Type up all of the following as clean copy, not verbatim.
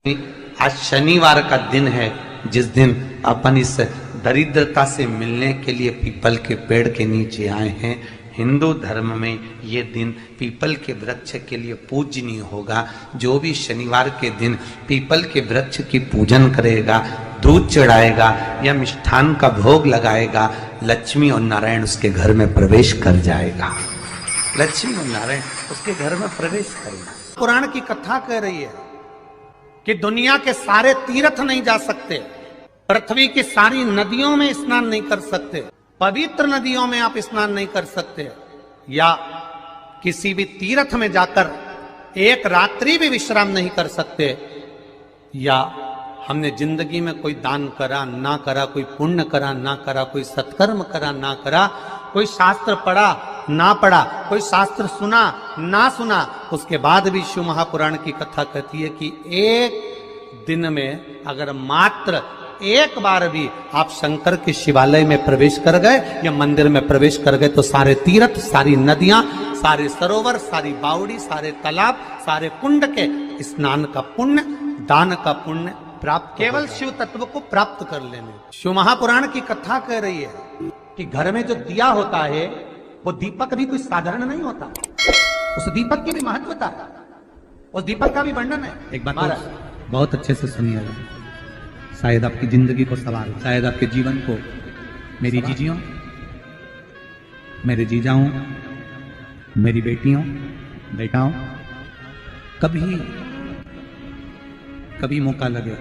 आज शनिवार का दिन है जिस दिन अपन इस दरिद्रता से मिलने के लिए पीपल के पेड़ के नीचे आए हैं। हिंदू धर्म में ये दिन पीपल के वृक्ष के लिए पूजनीय होगा। जो भी शनिवार के दिन पीपल के वृक्ष की पूजन करेगा, दूध चढ़ाएगा या मिष्ठान का भोग लगाएगा, लक्ष्मी और नारायण उसके घर में प्रवेश कर जाएगा। लक्ष्मी और नारायण उसके घर में प्रवेश करेगा। पुराण की कथा कह रही है कि दुनिया के सारे तीर्थ नहीं जा सकते, पृथ्वी की सारी नदियों में स्नान नहीं कर सकते, पवित्र नदियों में आप स्नान नहीं कर सकते, या किसी भी तीर्थ में जाकर एक रात्रि भी विश्राम नहीं कर सकते, या हमने जिंदगी में कोई दान करा ना करा, कोई पुण्य करा ना करा, कोई सत्कर्म करा ना करा, कोई शास्त्र पढ़ा ना पढ़ा, कोई शास्त्र सुना ना सुना, उसके बाद भी शिव महापुराण की कथा कहती है कि एक दिन में अगर मात्र एक बार भी आप शंकर के शिवालय में प्रवेश कर गए या मंदिर में प्रवेश कर गए तो सारे तीर्थ, सारी नदियां, सारे सरोवर, सारी बावड़ी, सारे तालाब, सारे कुंड के स्नान का पुण्य, दान का पुण्य प्राप्त, केवल शिव तत्व को प्राप्त कर लेने। शिव महापुराण की कथा कह रही है कि घर में जो दिया होता है वो दीपक भी कोई साधारण नहीं होता, उस दीपक की भी महत्वता है, उस दीपक का भी वर्णन है। एक बात बहुत अच्छे से सुनिएगा, शायद आपकी जिंदगी को सवार, शायद आपके जीवन को। मेरी जीजियों, मेरे जीजाओं, मेरी बेटियों, बेटाओं, कभी मौका लगे,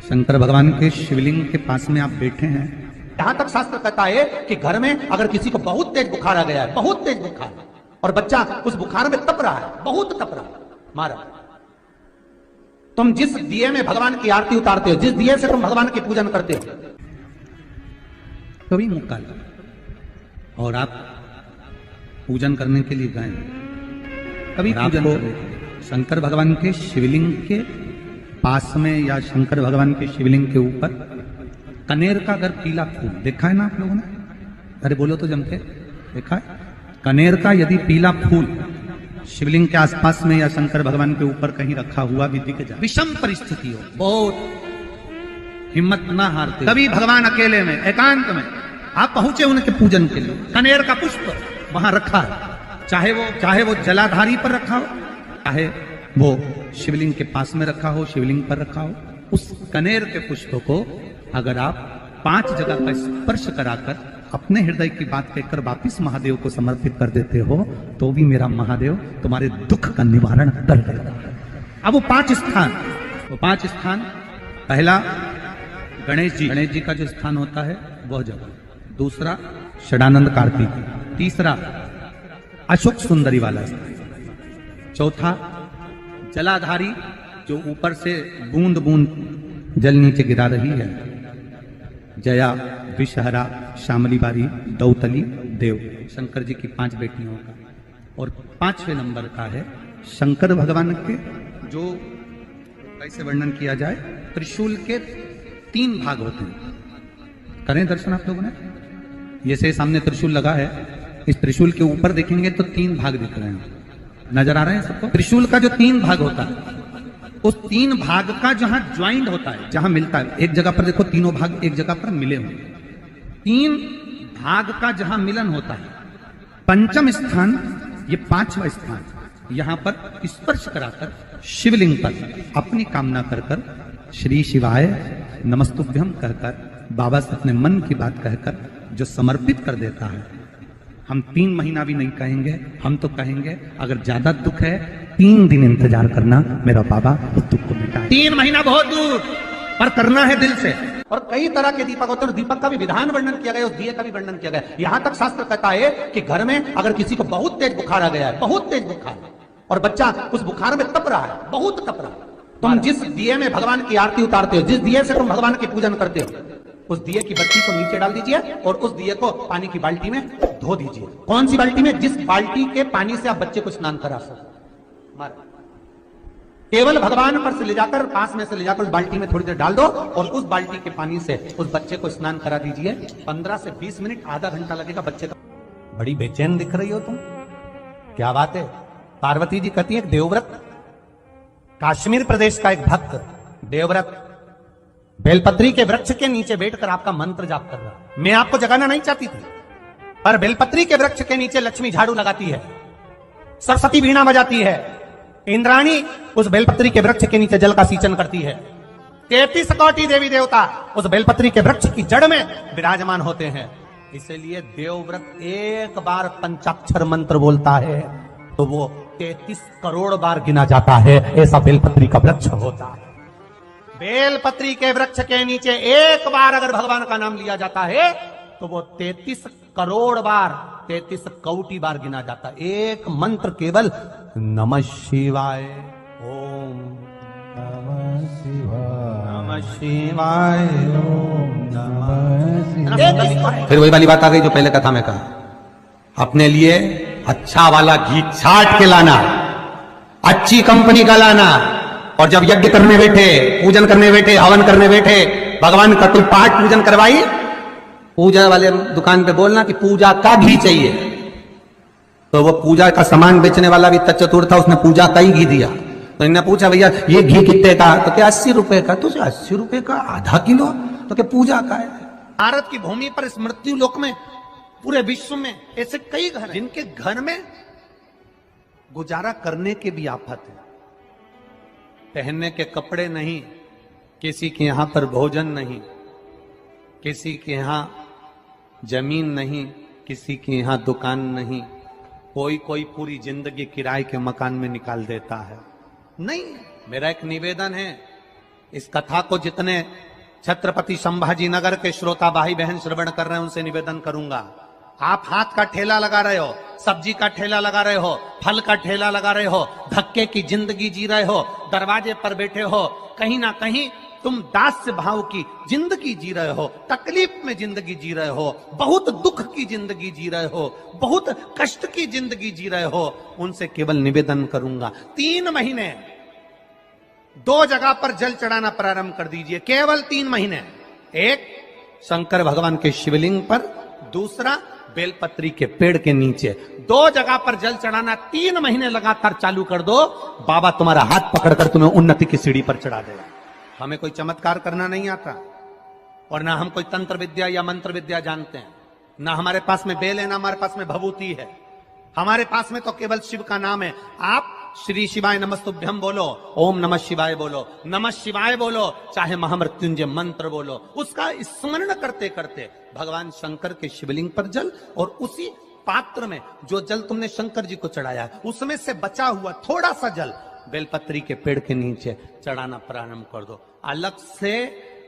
शंकर भगवान के शिवलिंग के पास में आप बैठे हैं। यहां तक शास्त्र कहता है कि घर में अगर किसी को बहुत तेज बुखार आ गया है, बहुत तेज बुखार, और बच्चा उस बुखार में तप रहा है, बहुत तप रहा है, मारा, तुम जिस दिए में भगवान की आरती उतारते हो, जिस दिए से तुम भगवान की पूजन करते हो, कभी मौका लगे और आप पूजन करने के लिए गए, कभी पूजन शंकर भगवान के शिवलिंग के पास में या शंकर भगवान के शिवलिंग के ऊपर कनेर का अगर पीला फूल देखा है ना आप लोगों ने, अरे बोलो तो जम के, देखा है? कनेर का यदि पीला फूल शिवलिंग के आसपास में या शंकर भगवान के ऊपर कहीं रखा हुआ भी दिख जाए, विषम परिस्थिति हो, बहुत हिम्मत ना हारते, कभी भगवान अकेले में एकांत में आप पहुंचे उनके पूजन के लिए, कनेर का पुष्प वहां रखा है, चाहे वो जलाधारी पर रखा हो, चाहे वो शिवलिंग के पास में रखा हो, शिवलिंग पर रखा हो, उस कनेर के पुष्प को अगर आप 5 जगह का स्पर्श कराकर अपने हृदय की बात कहकर वापिस महादेव को समर्पित कर देते हो तो भी मेरा महादेव तुम्हारे दुख का निवारण कर देगा। अब वो 5 स्थान, पहला गणेश जी का जो स्थान होता है वह जगह, दूसरा षडानंद कार्तिक, तीसरा अशोक सुंदरी वाला स्थान, चौथा जलाधारी जो ऊपर से बूंद बूंद जल नीचे गिरा रही है, जया, विषहरा, शामली बारी, दौतली, देव, शंकर जी की 5 बेटियों का। और 5वें नंबर का है शंकर भगवान के, जो कैसे वर्णन किया जाए, त्रिशूल के 3 भाग होते हैं। करें दर्शन आप लोगों ने, ये से सामने त्रिशूल लगा है, इस त्रिशूल के ऊपर देखेंगे तो 3 भाग दिख रहे हैं, नजर आ रहे हैं सबको? त्रिशूल का जो 3 भाग होता है, उस 3 भाग का जहां ज्वाइंट होता है, जहां मिलता है, एक जगह पर देखो तीनों भाग एक जगह पर मिले हुए, 3 भाग का जहां मिलन होता है, 5वां स्थान, ये 5वां स्थान, यहां पर स्पर्श कराकर शिवलिंग पर अपनी कामना कर श्री शिवाय नमस्तुभ्यम कहकर बाबा से अपने मन की बात कहकर जो समर्पित कर देता है, हम 3 महीना भी नहीं कहेंगे, हम तो कहेंगे अगर ज्यादा दुख है 3 दिन इंतजार करना, मेरा बाबा उस दुख को मिटाए। 3 महीना बहुत दूर, पर करना है दिल से। और कई तरह के दीपक होते हैं, दीपक का भी विधान वर्णन किया गया, उस दिए का भी वर्णन किया गया। यहां तक शास्त्र कहता है कि घर में अगर किसी को बहुत तेज बुखार आ गया है, बहुत तेज बुखार, और बच्चा उस बुखार में तप रहा है, बहुत तप रहा है, तुम जिस दिए में भगवान की आरती उतारते हो, जिस दिए से तुम भगवान की पूजन करते हो, उस दिए की बत्ती को नीचे डाल दीजिए और उस दिए को पानी की बाल्टी में धो दीजिए। कौन सी बाल्टी में? जिस बाल्टी के पानी से आप बच्चे को स्नान करा सको। केवल भगवान पर से ले जाकर, पास में से ले जाकर उस बाल्टी में थोड़ी देर डाल दो और उस बाल्टी के पानी से उस बच्चे को स्नान करा दीजिए। 15 से 20 मिनट, आधा घंटा लगेगा बच्चे का। बड़ी बेचैन दिख रही हो तुम, क्या बात है? पार्वती जी कहती है देवव्रत कश्मीर प्रदेश का एक भक्त देवव्रत बेलपत्री के वृक्ष के नीचे बैठकर आपका मंत्र जाप कर रहा। मैं आपको जगाना नहीं चाहती थी, पर बेलपत्री के वृक्ष के नीचे लक्ष्मी झाड़ू लगाती है, सरस्वती वीणा बजाती है, इंद्राणी उस बेलपत्री के वृक्ष के नीचे जल का सिंचन करती है, 33 कोटि देवी देवता उस बेलपत्री के वृक्ष की जड़ में विराजमान होते हैं। इसलिए देवव्रत एक बार पंचाक्षर मंत्र बोलता है तो वो 33 करोड़ बार गिना जाता है। ऐसा बेलपत्री का वृक्ष होता है। बेलपत्री के वृक्ष के नीचे एक बार अगर भगवान का नाम लिया जाता है तो वो 33 करोड़ बार, 33 कोटि बार गिना जाता है। एक मंत्र केवल नमः शिवाय, ओम नमः शिवाय, ओम नमः शिवाय। फिर वही वाली बात आ गई जो पहले कथा में कहा, अपने लिए अच्छा वाला घी छाट के लाना, अच्छी कंपनी का लाना, और जब यज्ञ करने बैठे, पूजन करने बैठे, हवन करने बैठे, भगवान का कोई पाठ पूजन करवाई, पूजा वाले दुकान पे बोलना कि पूजा का घी चाहिए। तो वो पूजा का सामान बेचने वाला भी चतुर था, उसने पूजा का ही घी दिया। तो इन्होंने पूछा भैया ये घी कितने का? तो क्या 80 रुपए का? तो 80 रुपए का आधा किलो? तो क्या पूजा का है? भारत की भूमि पर इस मृत्यु लोक में पूरे विश्व में ऐसे कई घर हैं जिनके घर में गुजारा करने के भी आफत है। पहनने के कपड़े नहीं, किसी के यहां पर भोजन नहीं, किसी के यहां जमीन नहीं, किसी के यहां दुकान नहीं, कोई पूरी जिंदगी किराए के मकान में निकाल देता है। नहीं, मेरा एक निवेदन है, इस कथा को जितने छत्रपति संभाजी नगर के श्रोता भाई बहन श्रवण कर रहे हैं उनसे निवेदन करूंगा, आप हाथ का ठेला लगा रहे हो, सब्जी का ठेला लगा रहे हो, फल का ठेला लगा रहे हो, धक्के की जिंदगी जी रहे हो, दरवाजे पर बैठे हो, कहीं ना कहीं तुम दास्य भाव की जिंदगी जी रहे हो, तकलीफ में जिंदगी जी रहे हो, बहुत दुख की जिंदगी जी रहे हो, बहुत कष्ट की जिंदगी जी रहे हो, उनसे केवल निवेदन करूंगा 3 महीने 2 जगह पर जल चढ़ाना प्रारंभ कर दीजिए। केवल 3 महीने, एक शंकर भगवान के शिवलिंग पर, दूसरा बेलपत्री के पेड़ के नीचे। 2 जगह पर जल चढ़ाना 3 महीने लगातार चालू कर दो, बाबा तुम्हारा हाथ पकड़कर तुम्हें उन्नति की सीढ़ी पर चढ़ा देगा। हमें कोई चमत्कार करना नहीं आता, और ना हम कोई तंत्र विद्या या मंत्र विद्या जानते हैं, ना हमारे पास में बेल है, ना हमारे पास में भभूति है, हमारे पास में तो केवल शिव का नाम है। आप श्री शिवाय नमस्तुभ्यम बोलो, ओम नमः शिवाय बोलो, नमः शिवाय बोलो, चाहे महामृत्युंजय मंत्र बोलो, उसका स्मरण करते करते भगवान शंकर के शिवलिंग पर जल, और उसी पात्र में जो जल तुमने शंकर जी को चढ़ाया उसमें से बचा हुआ थोड़ा सा जल बेलपत्री के पेड़ के नीचे चढ़ाना प्रारंभ कर दो। अलग से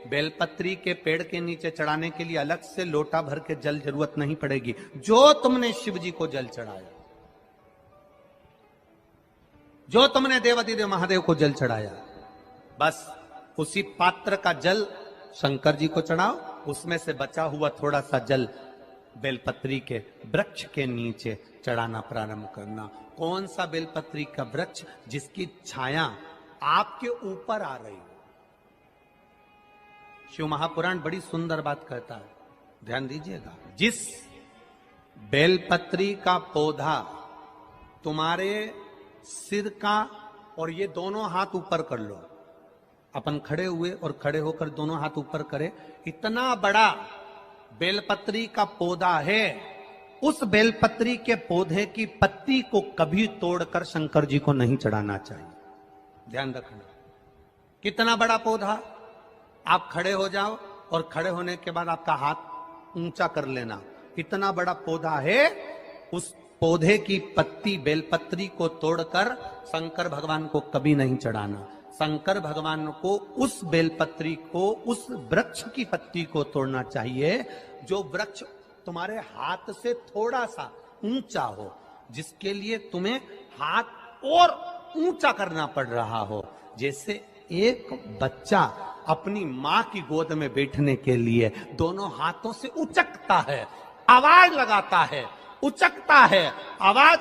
बेलपत्री के पेड़ के नीचे चढ़ाने के लिए अलग से लोटा भर के जल जरूरत नहीं पड़ेगी। जो तुमने शिव जी को जल चढ़ाया, जो तुमने देवादिदेव महादेव को जल चढ़ाया, बस उसी पात्र का जल शंकर जी को चढ़ाओ, उसमें से बचा हुआ थोड़ा सा जल बेलपत्री के वृक्ष के नीचे चढ़ाना प्रारंभ करना। कौन सा बेलपत्री का वृक्ष? जिसकी छाया आपके ऊपर आ रही। शिव महापुराण बड़ी सुंदर बात कहता है, ध्यान दीजिएगा। जिस बेलपत्री का पौधा तुम्हारे सिर का, और ये दोनों हाथ ऊपर कर लो, अपन खड़े हुए और खड़े होकर दोनों हाथ ऊपर करे, इतना बड़ा बेलपत्री का पौधा है, उस बेलपत्री के पौधे की पत्ती को कभी तोड़कर शंकर जी को नहीं चढ़ाना चाहिए। ध्यान रखना, कितना बड़ा पौधा। आप खड़े हो जाओ और खड़े होने के बाद आपका हाथ ऊंचा कर लेना, इतना बड़ा पौधा है, उस पौधे की पत्ती बेलपत्री को तोड़कर शंकर भगवान को कभी नहीं चढ़ाना। शंकर भगवान को उस बेलपत्री को, उस वृक्ष की पत्ती को तोड़ना चाहिए जो वृक्ष तुम्हारे हाथ से थोड़ा सा ऊंचा हो, जिसके लिए तुम्हें हाथ और ऊंचा करना पड़ रहा हो। जैसे एक बच्चा अपनी मां की गोद में बैठने के लिए दोनों हाथों से उचकता है, आवाज लगाता है, उचकता है, आवाज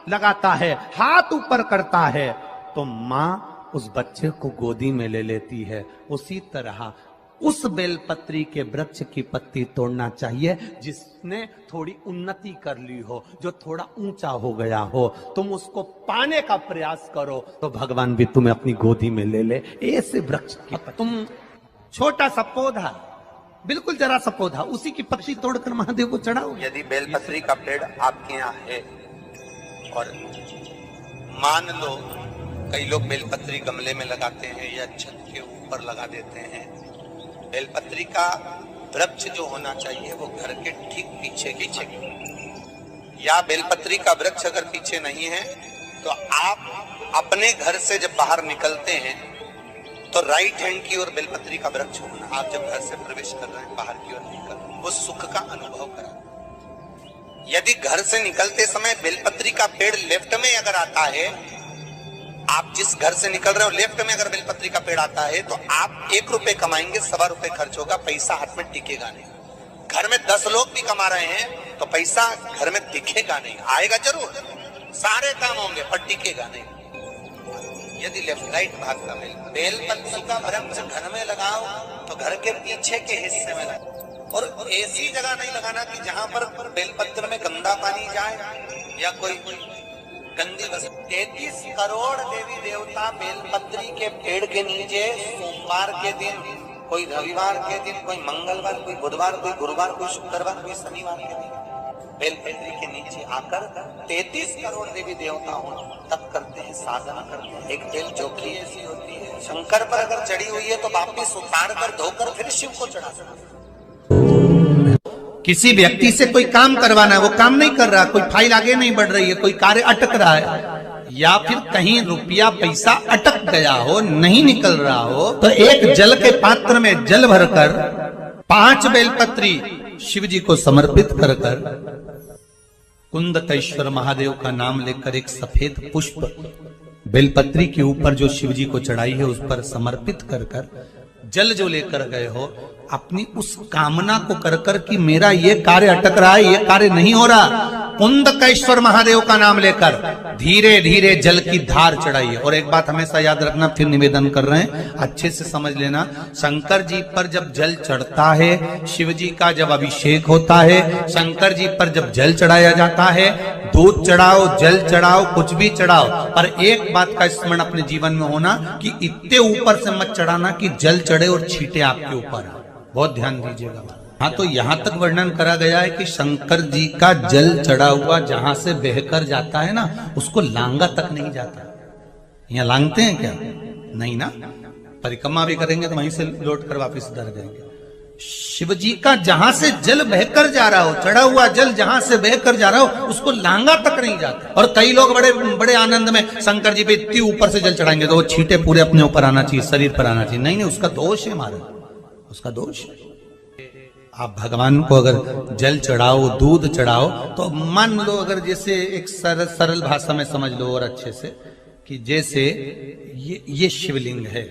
लगाता है, हाथ ऊपर करता है, तो मां उस बच्चे को गोदी में ले लेती है। उसी तरह उस बेलपत्री के वृक्ष की पत्ती तोड़ना चाहिए जिसने थोड़ी उन्नति कर ली हो, जो थोड़ा ऊंचा हो गया हो। तुम उसको पाने का प्रयास करो तो भगवान भी तुम्हें अपनी गोदी में ले ले। ऐसे वृक्ष की तुम छोटा सा पौधा, बिल्कुल जरा सा पौधा, उसी की पत्ती तोड़कर महादेव को चढ़ाओ। यदि बेलपत्री का पेड़ आपके यहाँ है और मान लो कई लोग बेलपत्री गमले में लगाते हैं या छत के ऊपर लगा देते हैं, बेलपत्री का वृक्ष जो होना चाहिए वो घर के ठीक पीछे पीछे, या बेलपत्री का वृक्ष अगर पीछे नहीं है तो आप अपने घर से जब बाहर निकलते हैं तो राइट हैंड की ओर बेलपत्री का वृक्ष होना। आप जब घर से प्रवेश कर रहे हैं बाहर की ओर निकल, वो सुख का अनुभव करें। यदि घर से निकलते समय बेलपत्री का पेड़ लेफ्ट में अगर आता है, आप जिस घर से निकल रहे हो लेफ्ट में अगर बेलपत्री का पेड़ आता है तो आप 1 रुपए कमाएंगे, 1.25 रुपए खर्च होगा, पैसा हाथ में टिकेगा नहीं। घर में 10 लोग भी कमा रहे हैं तो पैसा घर में टिकेगा नहीं, आएगा जरूर, सारे काम होंगे पर टिकेगा नहीं। यदि लेफ्ट राइट भाग का बेलपत्री का वृक्ष घर में लगाओ तो घर के पीछे के हिस्से में लगाओ, और ऐसी जगह नहीं लगाना कि जहां पर बेलपत्र में गंदा पानी जाए या कोई गंदी वस्तु। 33 करोड़ देवी देवता बेलपत्री के पेड़ के नीचे सोमवार के दिन, कोई रविवार के दिन, कोई मंगलवार, कोई बुधवार, कोई गुरुवार, कोई शुक्रवार, कोई शनिवार के दिन बेलपत्री के नीचे आकर 33 करोड़ देवी देवता हो तप करते हैं, साधना करते हैं। एक बेल जोखी ऐसी होती है, शंकर पर अगर चढ़ी हुई है तो वापिस उतार कर धोकर फिर शिव को चढ़ा सकते। किसी व्यक्ति से कोई काम करवाना है, वो काम नहीं कर रहा, कोई फाइल आगे नहीं बढ़ रही है, कोई कार्य अटक रहा है, या फिर कहीं रुपया पैसा अटक गया हो, नहीं निकल रहा हो, तो एक जल के पात्र में जल भरकर 5 बेलपत्री शिव जी को समर्पित कर कुंदकेश्वर महादेव का नाम लेकर एक सफेद पुष्प बेलपत्री के ऊपर जो शिव जी को चढ़ाई है उस पर समर्पित कर जल जो लेकर गए हो, अपनी उस कामना को कर कि मेरा ये कार्य अटक रहा है, ये कार्य नहीं हो रहा, कुंदकेश्वर महादेव का नाम लेकर धीरे धीरे जल की धार चढ़ाइए। और एक बात हमेशा याद रखना, फिर निवेदन कर रहे हैं, अच्छे से समझ लेना, शंकर जी पर जब जल चढ़ता है, शिव जी का जब अभिषेक होता है, शंकर जी पर जब जल चढ़ाया जाता है, दूध चढ़ाओ, जल चढ़ाओ, कुछ भी चढ़ाओ, पर एक बात का स्मरण अपने जीवन में होना कि इतने ऊपर से मत चढ़ाना कि जल चढ़े और छींटे आपके ऊपर। बहुत ध्यान दीजिएगा। हाँ, तो यहां तक वर्णन करा गया है कि शंकर जी का जल चढ़ा हुआ जहां से बहकर जाता है ना, उसको लांगा तक नहीं जाता। यहाँ लांगते हैं क्या? नहीं ना, परिक्रमा भी करेंगे तो वहीं से लौट कर वापिस उधर जाएंगे। शिव जी का जहां से जल बहकर जा रहा हो, चढ़ा हुआ जल जहां से बहकर जा रहा हो, उसको लांगा तक नहीं जाता। और कई लोग बड़े बड़े आनंद में शंकर जी पे इतनी ऊपर से जल चढ़ाएंगे तो वो छींटे पूरे अपने ऊपर आना चाहिए, शरीर पर आना चाहिए। नहीं, उसका दोष है हमारा, उसका दोष है। आप भगवान को अगर जल चढ़ाओ, दूध चढ़ाओ, तो मान लो अगर जैसे एक सरल भाषा में समझ लो और अच्छे से, कि जैसे ये शिवलिंग है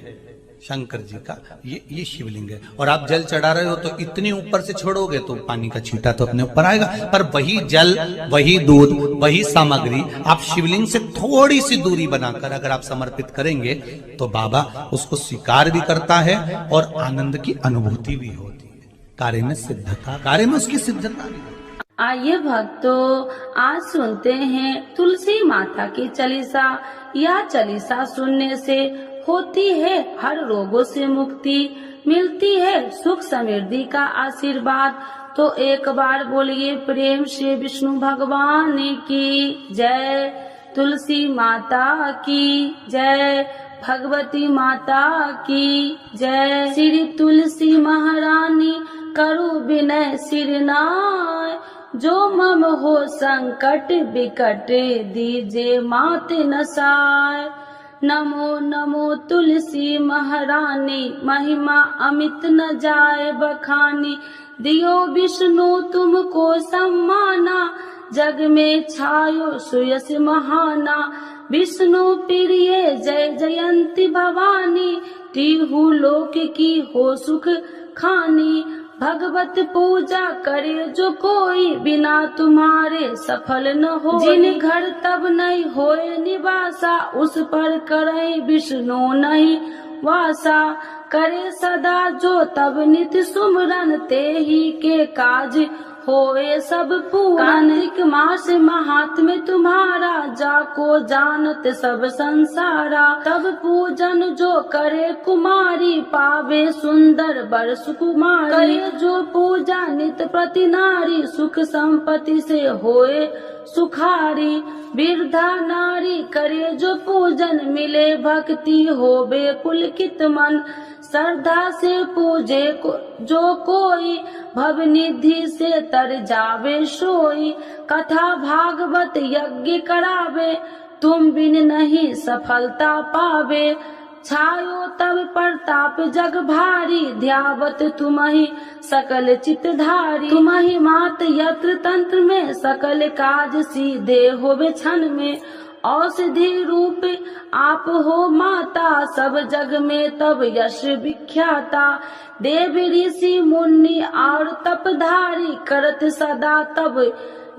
शंकर जी का, ये शिवलिंग है, और आप जल चढ़ा रहे हो तो इतनी ऊपर से छोड़ोगे तो पानी का छींटा तो अपने ऊपर आएगा, पर वही जल, वही दूध, वही सामग्री आप शिवलिंग से थोड़ी सी दूरी बनाकर अगर आप समर्पित करेंगे तो बाबा उसको स्वीकार भी करता है और आनंद की अनुभूति भी होती है। कार्य में सिद्धता, कार्य में उसकी सिद्धता भी। आइए भक्तों, आज सुनते हैं तुलसी माता की चालीसा। यह चालीसा सुनने से होती है हर रोगों से मुक्ति, मिलती है सुख समृद्धि का आशीर्वाद। तो एक बार बोलिए प्रेम से विष्णु भगवान की जय, तुलसी माता की जय, भगवती माता की जय। श्री तुलसी महारानी करो विनय सिरनाय, जो मम हो संकट विकट दीजे मात नसाय। नमो नमो तुलसी महारानी, महिमा अमित न जाए बखानी, दियो विष्णु तुमको सम्माना, जग में छायो सुयस महाना। विष्णु प्रिय जय जयंती भवानी, तिहु लोक की हो सुख खानी। भगवत पूजा करे जो कोई, बिना तुम्हारे सफल न हो। जिन घर तब नहीं होए निवासा, उस पर करे विष्णु नहीं वासा। करे सदा जो तब नित सुमरन, ते ही के काज होए सब पूरन। कार्तिक मास महात्म्य तुम्हारा, जाको जानत सब संसारा। तब पूजन जो करे कुमारी, पावे सुंदर बर सुकुमारी। करे जो पूजा नित प्रति नारी, सुख संपत्ति से होए सुखारी। वृद्धा नारी करे जो पूजन, मिले भक्ति होबे पुलकित मन। श्रद्धा से पूजे जो कोई, भव निधि से तर जावे सोई। कथा भागवत यज्ञ करावे, तुम बिन नहीं सफलता पावे। छायो तब प्रताप जग भारी, ध्यावत तुम्हि सकल चितधारी। तुम्हि मात यत्र तंत्र में, सकल काज सीधे होवे क्षण में। औषधि रूप आप हो माता, सब जग में तब यश विख्याता। देव ऋषि मुनि और तपधारी, करत सदा तब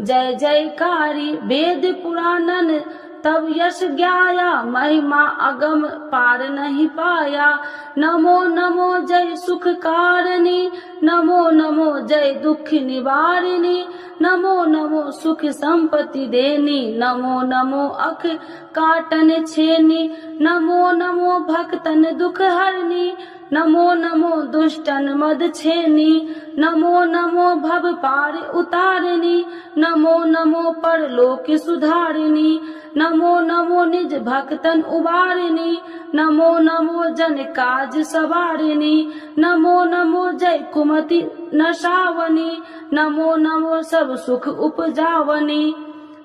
जय जयकारी। वेद पुराणन तब यश ज्ञाया, महिमा अगम पार नहीं पाया। नमो नमो जय सुख कारिणी, नमो नमो जय दुख निवारिणी। नमो नमो सुख संपत्ति देनी, नमो नमो अख काटन छेनी। नमो नमो भक्तन दुख हरनी, नमो नमो दुष्टन मद छेनी। नमो नमो भव पार उतारिणी, नमो नमो परलोक सुधारिणी। नमो नमो निज भक्तन उबारिणी, नमो नमो जन काज सवारिणी। नमो नमो जय कुमति नशावनी, नमो नमो सब सुख उपजावनी।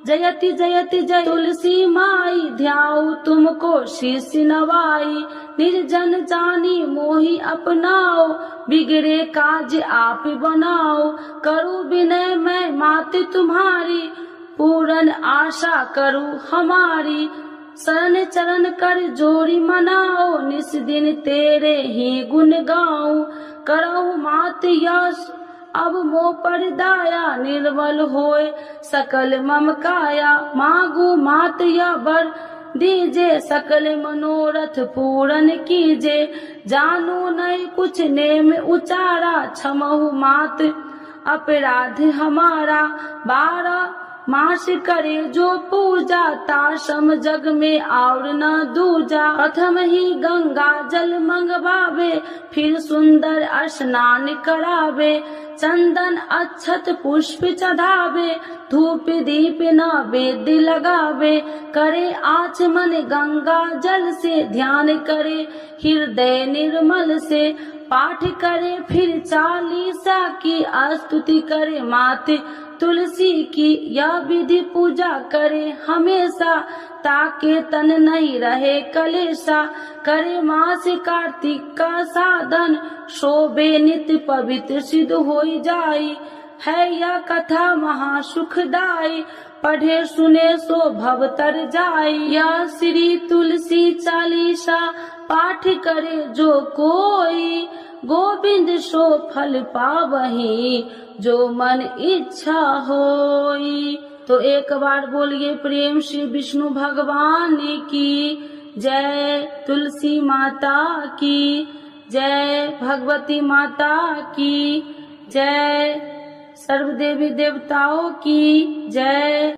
जयति जयति जय तुलसी माई, ध्याऊ तुमको शीश नवाई। निर्जन जानी मोहि अपनाओ, बिगड़े काज आप बनाओ। करूं विनय मैं मात तुम्हारी, पूरन आशा करूं हमारी। शरण चरण कर जोड़ी मनाओ, निस दिन तेरे ही गुण गाऊं। करहु मात यश अब मोह पर दाया, निर्मल होए सकल मम काया। मांगू मात या वर दीजे, सकल मनोरथ पूरन कीजे। जानू नहीं कुछ नेम उचारा, क्षमहु मात अपराध हमारा। 12 मास करे जो पूजा, ताशम जग में और न दूजा। प्रथम ही गंगा जल मंगवावे, फिर सुंदर स्नान करावे। चंदन अक्षत पुष्प चढ़ावे, धूप दीप नैवेद्य लगावे। करे आचमन गंगा जल से, ध्यान करे हृदय निर्मल से। पाठ करे फिर 40 की, स्तुति करे मात तुलसी की। यह विधि पूजा करे हमेशा, ताके तन नहीं रहे कलेशा। करे मास कार्तिक का साधन, शोभे नित्य पवित्र सिद्ध होई जाई। है यह कथा महासुखदाई, पढ़े सुने सो भव तर जाई। यह श्री तुलसी चालीसा, पाठ करे जो कोई। गोविंद सो फल पावही, जो मन इच्छा होई। तो एक बार बोलिए प्रेम श्री विष्णु भगवान की जय, तुलसी माता की जय, भगवती माता की जय, सर्व देवी देवताओं की जय।